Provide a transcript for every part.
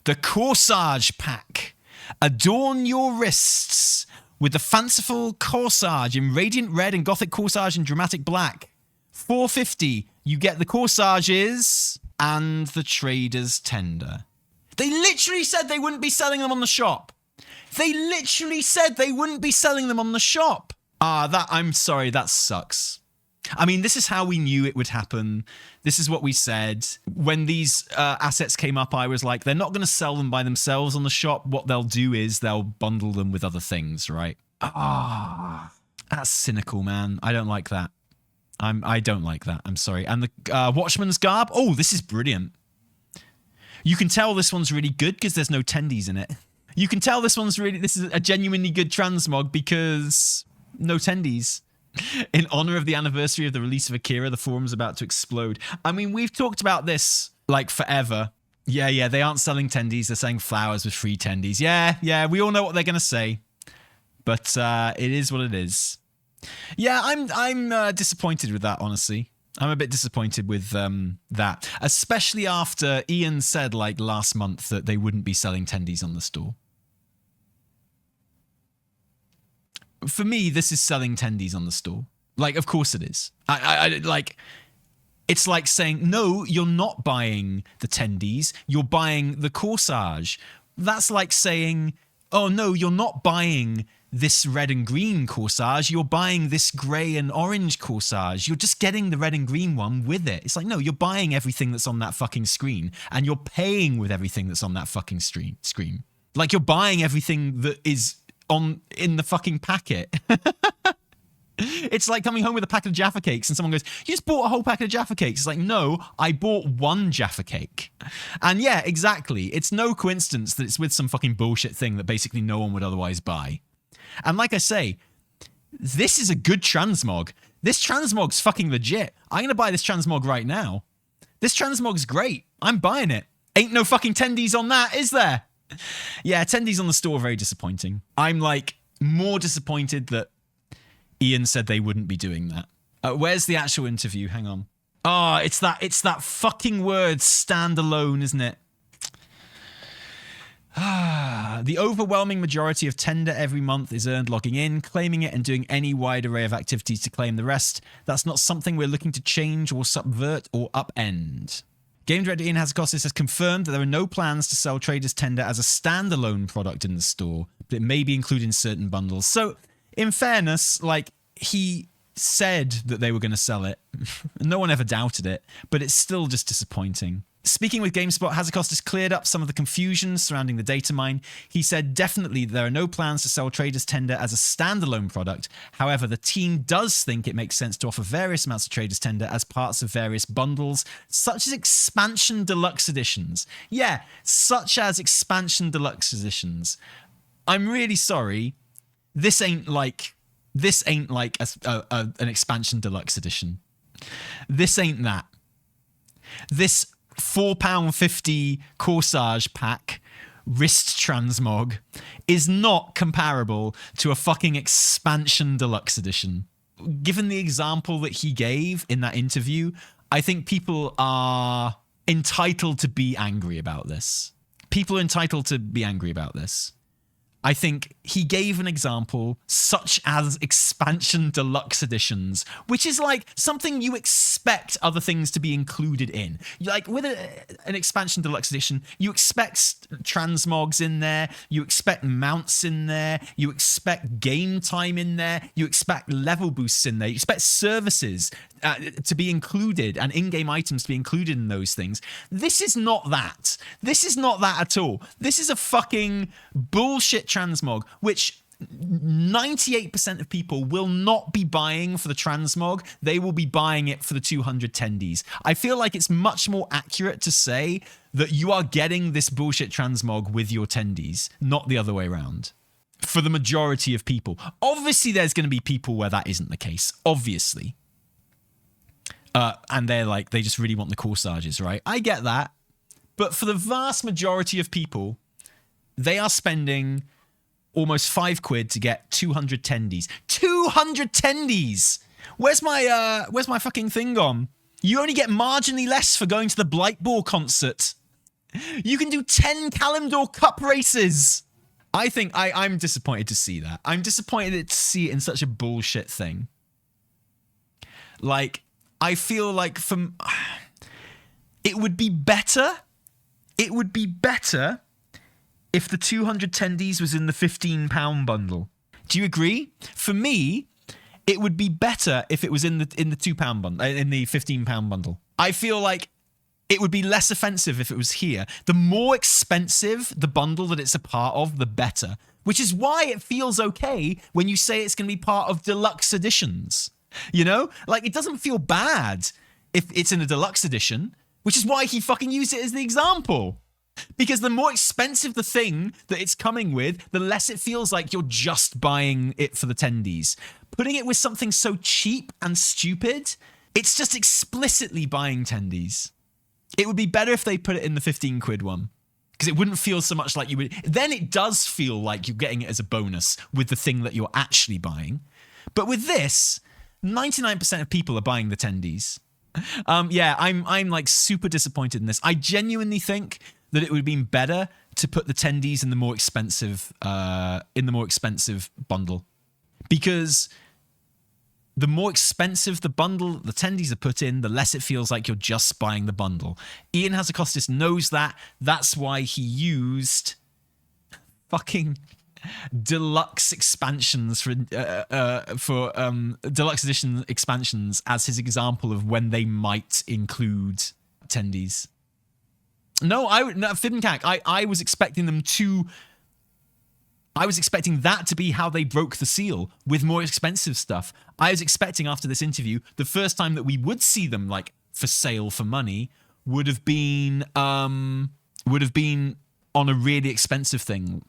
The Corsage pack. Adorn your wrists with the fanciful Corsage in radiant red and gothic Corsage in dramatic black. $4.50. You get the Corsages and the Trader's Tender. They literally said they wouldn't be selling them on the shop. I'm sorry, that sucks. I mean, this is how we knew it would happen. This is what we said. When these assets came up, I was like, they're not going to sell them by themselves on the shop. What they'll do is they'll bundle them with other things, right? That's cynical, man. I don't like that. I don't like that. I'm sorry. And the Watchman's Garb. Oh, this is brilliant. You can tell this one's really good because there's no tendies in it. You can tell this is a genuinely good transmog because no tendies. In honor of the anniversary of the release of Akira, the forum's about to explode. I mean, we've talked about this like forever. Yeah, they aren't selling tendies. They're saying flowers with free tendies. Yeah, we all know what they're going to say. But it is what it is. Yeah, I'm disappointed with that, honestly. I'm a bit disappointed with that. Especially after Ian said, like, last month that they wouldn't be selling tendies on the store. For me, this is selling tendies on the store. Like, of course it is. I like, it's like saying, no, you're not buying the tendies. You're buying the Corsage. That's like saying, oh, no, you're not buying this red and green Corsage. You're buying this grey and orange Corsage. You're just getting the red and green one with it. It's like, no, you're buying everything that's on that fucking screen. And you're paying with everything that's on that fucking screen. Like, you're buying everything that is in the fucking packet. It's like coming home with a packet of Jaffa cakes and someone goes, you just bought a whole packet of Jaffa cakes. It's like, no, I bought one Jaffa cake. And yeah, exactly. It's no coincidence that it's with some fucking bullshit thing that basically no one would otherwise buy. And like I say, this is a good transmog. This transmog's fucking legit. I'm going to buy this transmog right now. This transmog's great. I'm buying it. Ain't no fucking tendies on that, is there? Yeah, tendies on the store are very disappointing. I'm like more disappointed that Ian said they wouldn't be doing that. Where's the actual interview? Hang on. Oh, it's that fucking word standalone, isn't it? The overwhelming majority of tender every month is earned logging in, claiming it, and doing any wide array of activities to claim the rest. That's not something we're looking to change or subvert or upend. Game Director Ian Hazzikostas has confirmed that there are no plans to sell Trader's Tender as a standalone product in the store, but it may be included in certain bundles. So, in fairness, like, he said that they were going to sell it. No one ever doubted it, but it's still just disappointing. Speaking with GameSpot, Hazzikostas cleared up some of the confusion surrounding the data mine. He said definitely there are no plans to sell Trader's Tender as a standalone product. However, the team does think it makes sense to offer various amounts of Trader's Tender as parts of various bundles, such as expansion deluxe editions. Yeah, such as expansion deluxe editions. I'm really sorry. This ain't like an expansion deluxe edition. This ain't that. This £4.50 Corsage pack wrist transmog is not comparable to a fucking expansion deluxe edition. Given the example that he gave in that interview, I think people are entitled to be angry about this. People are entitled to be angry about this. I think he gave an example such as expansion deluxe editions, which is like something you expect other things to be included in. Like with an expansion deluxe edition, you expect transmogs in there, you expect mounts in there, you expect game time in there, you expect level boosts in there, you expect services to be included and in-game items to be included in those things. This is not that. This is not that at all. This is a fucking bullshit transmog, which 98% of people will not be buying for the transmog. They will be buying it for the 200 tendies. I feel like it's much more accurate to say that you are getting this bullshit transmog with your tendies, not the other way around. For the majority of people. Obviously, there's going to be people where that isn't the case. Obviously. And they're like, they just really want the Corsages, right? I get that. But for the vast majority of people, they are spending almost £5 to get 200 tendies. 200 tendies! Where's my fucking thing gone? You only get marginally less for going to the Blightball concert. You can do 10 Kalimdor Cup races. I think I'm disappointed to see that. I'm disappointed to see it in such a bullshit thing. Like, I feel like it would be better. It would be better if the 200 tendies was in the £15 bundle. Do you agree? For me, it would be better if it was in the £2 bundle, in the £15 bundle. I feel like it would be less offensive if it was here. The more expensive the bundle that it's a part of, the better. Which is why it feels okay when you say it's going to be part of deluxe editions. You know? Like, it doesn't feel bad if it's in a deluxe edition, which is why he fucking used it as the example. Because the more expensive the thing that it's coming with, the less it feels like you're just buying it for the tendies. Putting it with something so cheap and stupid, it's just explicitly buying tendies. It would be better if they put it in the 15 quid one. Because it wouldn't feel so much like you would... Then it does feel like you're getting it as a bonus with the thing that you're actually buying. But with this, 99% of people are buying the tendies. Yeah, I'm like super disappointed in this. I genuinely think that it would have been better to put the tendies in the more expensive bundle. Because the more expensive the bundle the tendies are put in, the less it feels like you're just buying the bundle. Ian Hazacostas knows that. That's why he used fucking deluxe expansions for deluxe edition expansions as his example of when they might include tendies. No, Fibncac, I was expecting them to... I was expecting that to be how they broke the seal with more expensive stuff. I was expecting after this interview, the first time that we would see them like for sale for money would have been on a really expensive thing,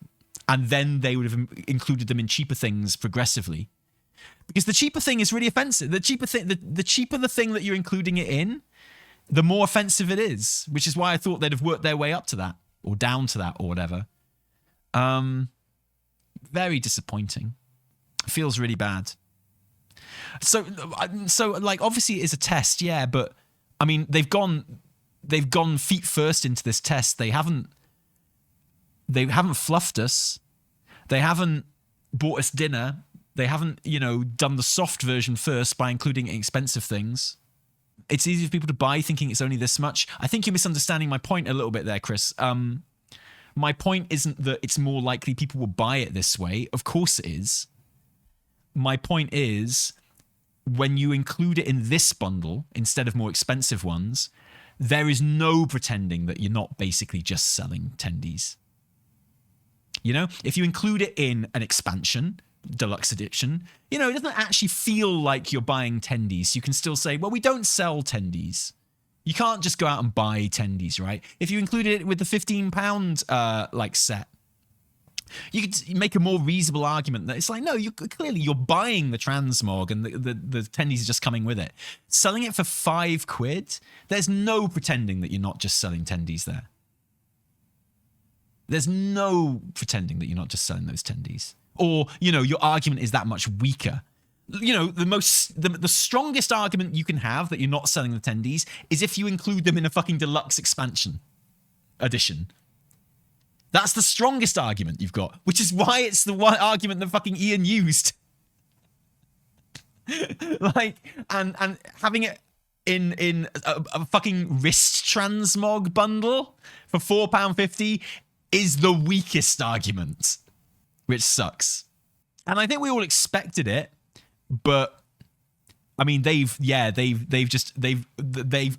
and then they would have included them in cheaper things progressively. Because the cheaper thing is really offensive. The cheaper the thing that you're including it in, the more offensive it is. Which is why I thought they'd have worked their way up to that or down to that or whatever. Very disappointing. Feels really bad. So like obviously it is a test, yeah, but I mean they've gone feet first into this test. They haven't fluffed us. They haven't bought us dinner. They haven't, done the soft version first by including expensive things. It's easy for people to buy thinking it's only this much. I think you're misunderstanding my point a little bit there, Chris. My point isn't that it's more likely people will buy it this way. Of course it is. My point is, when you include it in this bundle instead of more expensive ones, there is no pretending that you're not basically just selling tendies. If you include it in an expansion, deluxe edition, it doesn't actually feel like you're buying tendies. You can still say, well, we don't sell tendies. You can't just go out and buy tendies, right? If you included it with the £15 set, you could make a more reasonable argument that it's like, no, you're buying the transmog and the tendies are just coming with it. Selling it for £5, there's no pretending that you're not just selling tendies there. There's no pretending that you're not just selling those tendies. Or, your argument is that much weaker. The strongest argument you can have that you're not selling the tendies is if you include them in a fucking deluxe expansion edition. That's the strongest argument you've got, which is why it's the one argument that fucking Ian used. and having it in a fucking wrist transmog bundle for £4.50 is the weakest argument, which sucks. And I think we all expected it. But I mean, they've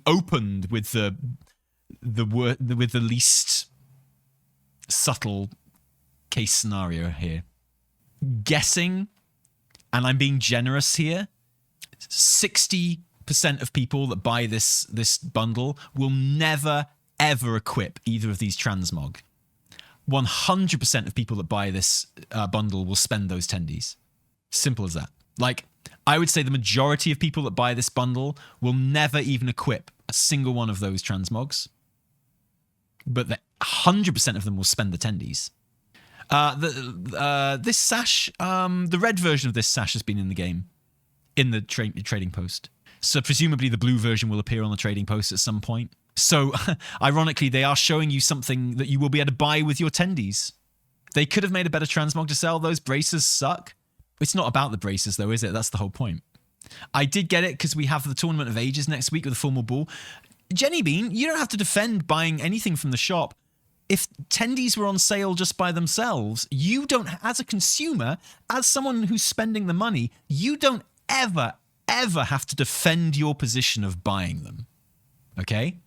opened with the least subtle case scenario here. Guessing, and I'm being generous here, 60% of people that buy this bundle will never ever equip either of these transmog. 100% of people that buy this bundle will spend those tendies. Simple as that. Like, I would say the majority of people that buy this bundle will never even equip a single one of those transmogs. But 100% of them will spend the tendies. This sash, the red version of this sash has been in the game, in the trading post. So presumably the blue version will appear on the trading post at some point. So, ironically, they are showing you something that you will be able to buy with your tendies. They could have made a better transmog to sell. Those braces suck. It's not about the braces, though, is it? That's the whole point. I did get it because we have the Tournament of Ages next week with a formal ball. Jenny Bean, you don't have to defend buying anything from the shop. If tendies were on sale just by themselves, you don't, as a consumer, as someone who's spending the money, you don't ever have to defend your position of buying them. Okay?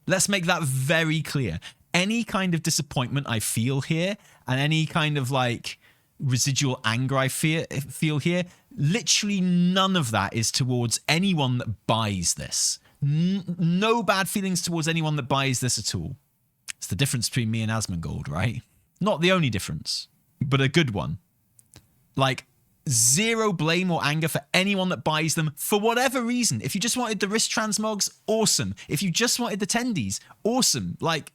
Let's make that very clear. Any kind of disappointment I feel here, and any kind of like residual anger I feel here, literally none of that is towards anyone that buys this. No bad feelings towards anyone that buys this at all. It's the difference between me and Asmongold, right? Not the only difference, but a good one. Like, zero blame or anger for anyone that buys them for whatever reason. If you just wanted the wrist transmogs, awesome. If you just wanted the tendies, awesome. Like,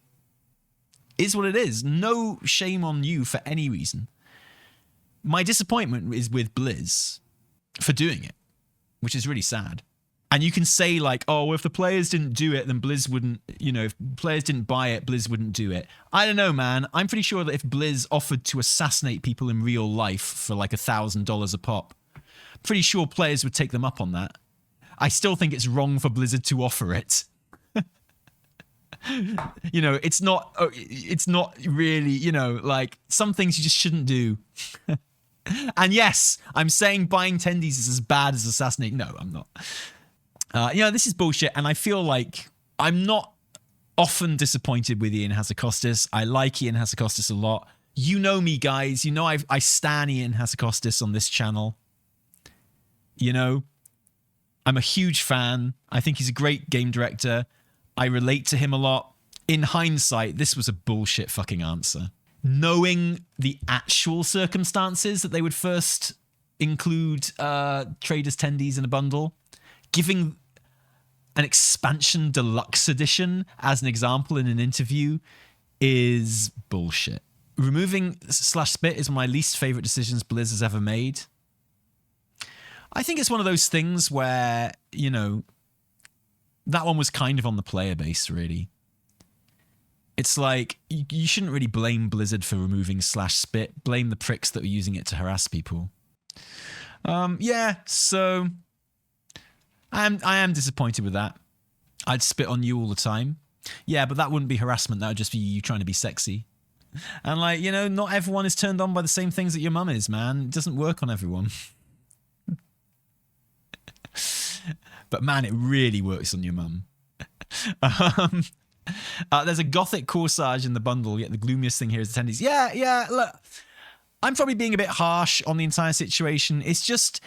is what it is. No shame on you for any reason. My disappointment is with Blizz for doing it, which is really sad. And you can say like, oh, if the players didn't do it, then Blizz wouldn't, if players didn't buy it, Blizz wouldn't do it. I don't know, man. I'm pretty sure that if Blizz offered to assassinate people in real life for like $1,000 a pop, pretty sure players would take them up on that. I still think it's wrong for Blizzard to offer it. It's not really, like some things you just shouldn't do. And yes, I'm saying buying tendies is as bad as assassinating. No, I'm not. This is bullshit, and I feel like I'm not often disappointed with Ian Hazzikostas. I like Ian Hazzikostas a lot. You know me, guys. You know I stan Ian Hazzikostas on this channel. I'm a huge fan. I think he's a great game director. I relate to him a lot. In hindsight, this was a bullshit fucking answer. Knowing the actual circumstances that they would first include Traders Tendies in a bundle, giving an expansion deluxe edition as an example in an interview is bullshit. Removing /spit is one of my least favorite decisions Blizz has ever made. I think it's one of those things where, that one was kind of on the player base, really. It's like, you shouldn't really blame Blizzard for removing /spit. Blame the pricks that were using it to harass people. So I am disappointed with that. I'd spit on you all the time. Yeah, but that wouldn't be harassment. That would just be you trying to be sexy. And like, not everyone is turned on by the same things that your mum is, man. It doesn't work on everyone. But man, it really works on your mum. There's a gothic Corsage in the bundle, yet the gloomiest thing here is attendees. Yeah, look, I'm probably being a bit harsh on the entire situation. It's just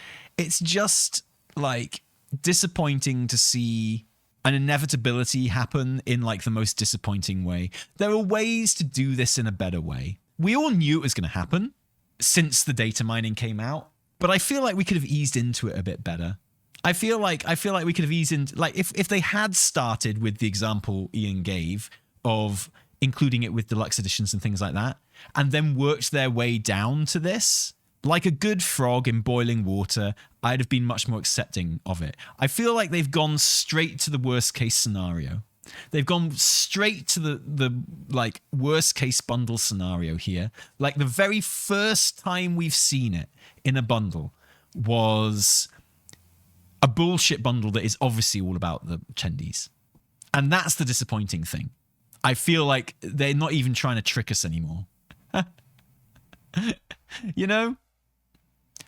like disappointing to see an inevitability happen in like the most disappointing way. There are ways to do this in a better way. We all knew it was going to happen since the data mining came out, but I feel like we could have eased into it a bit better. I feel like we could have eased into, like, if they had started with the example Ian gave of including it with deluxe editions and things like that, and then worked their way down to this, like a good frog in boiling water, I'd have been much more accepting of it. I feel like they've gone straight to the worst case scenario. They've gone straight to the like worst case bundle scenario here. Like the very first time we've seen it in a bundle was a bullshit bundle that is obviously all about the tendies. And that's the disappointing thing. I feel like they're not even trying to trick us anymore.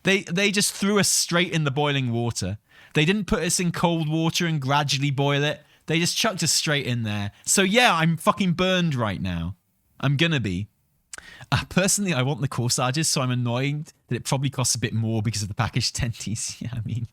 They just threw us straight in the boiling water. They didn't put us in cold water and gradually boil it. They just chucked us straight in there. So yeah, I'm fucking burned right now. I'm gonna be. Personally, I want the Corsages, so I'm annoyed that it probably costs a bit more because of the packaged tendies. Yeah, I mean...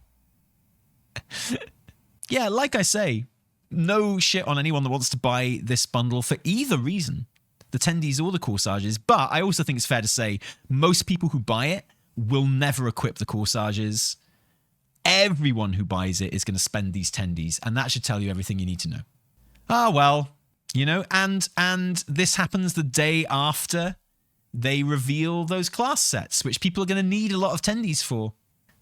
yeah, like I say, no shit on anyone that wants to buy this bundle for either reason, the tendies or the Corsages, but I also think it's fair to say most people who buy it will never equip the Corsages. Everyone who buys it is going to spend these tendies, and that should tell you everything you need to know. Well, and this happens the day after they reveal those class sets, which people are going to need a lot of tendies for.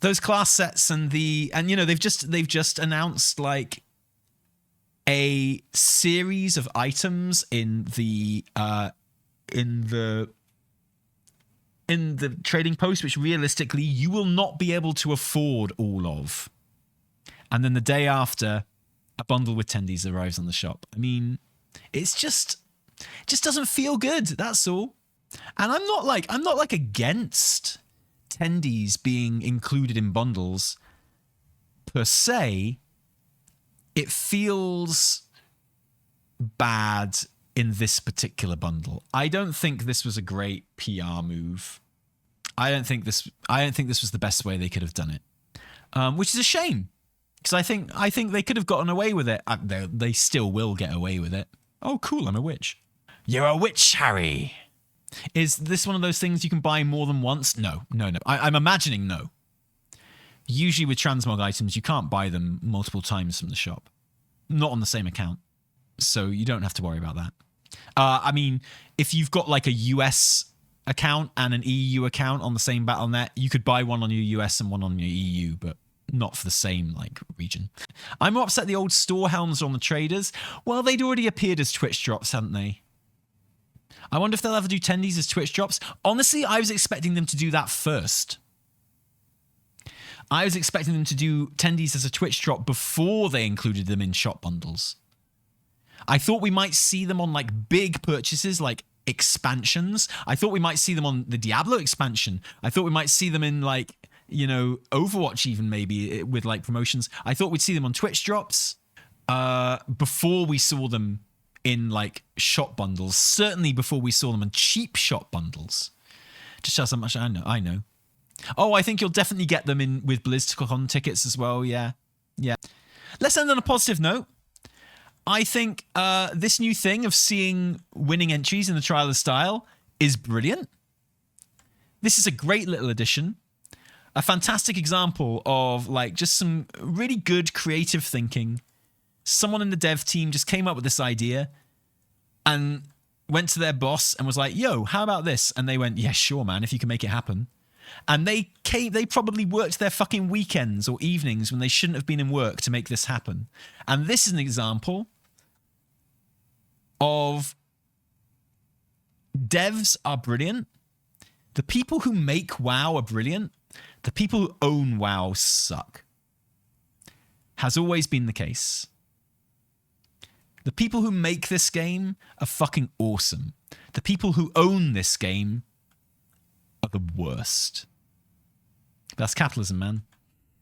Those class sets and they've just announced like a series of items in the trading post, which realistically you will not be able to afford all of. And then the day after, a bundle with tendies arrives on the shop. I mean, it just doesn't feel good. That's all. And I'm not like against tendies being included in bundles per se. It feels bad in this particular bundle. I don't think this was a great PR move. I don't think this was the best way they could have done it, which is a shame, because I think they could have gotten away with it. They still will get away with it. Oh, cool! I'm a witch. You're a witch, Harry. Is this one of those things you can buy more than once? No. I'm imagining no. Usually with transmog items, you can't buy them multiple times from the shop. Not on the same account. So you don't have to worry about that. I mean, if you've got like a US account and an EU account on the same BattleNet, you could buy one on your US and one on your EU, but not for the same like region. I'm more upset the old store helms are on the traders. Well, they'd already appeared as Twitch drops, hadn't they? I wonder if they'll ever do tendies as Twitch drops. Honestly, I was expecting them to do that first. I was expecting them to do tendies as a Twitch drop before they included them in shop bundles. I thought we might see them on like big purchases, like expansions. I thought we might see them on the Diablo expansion. I thought we might see them in like, you know, Overwatch even maybe with like promotions. I thought we'd see them on Twitch drops before we saw them in like shop bundles. Certainly before we saw them in cheap shop bundles. Just shows how much I know. Oh, I think you'll definitely get them in with BlizzCon tickets as well. Yeah. Let's end on a positive note. I think this new thing of seeing winning entries in the Trial of Style is brilliant. This is a great little addition. A fantastic example of like just some really good creative thinking. Someone in the dev team just came up with this idea and went to their boss and was like, yo, how about this? And they went, yeah, sure, man, if you can make it happen. And they probably worked their fucking weekends or evenings when they shouldn't have been in work to make this happen. And this is an example of devs are brilliant. The people who make WoW are brilliant. The people who own WoW suck. Has always been the case. The people who make this game are fucking awesome. The people who own this game are the worst. That's capitalism, man.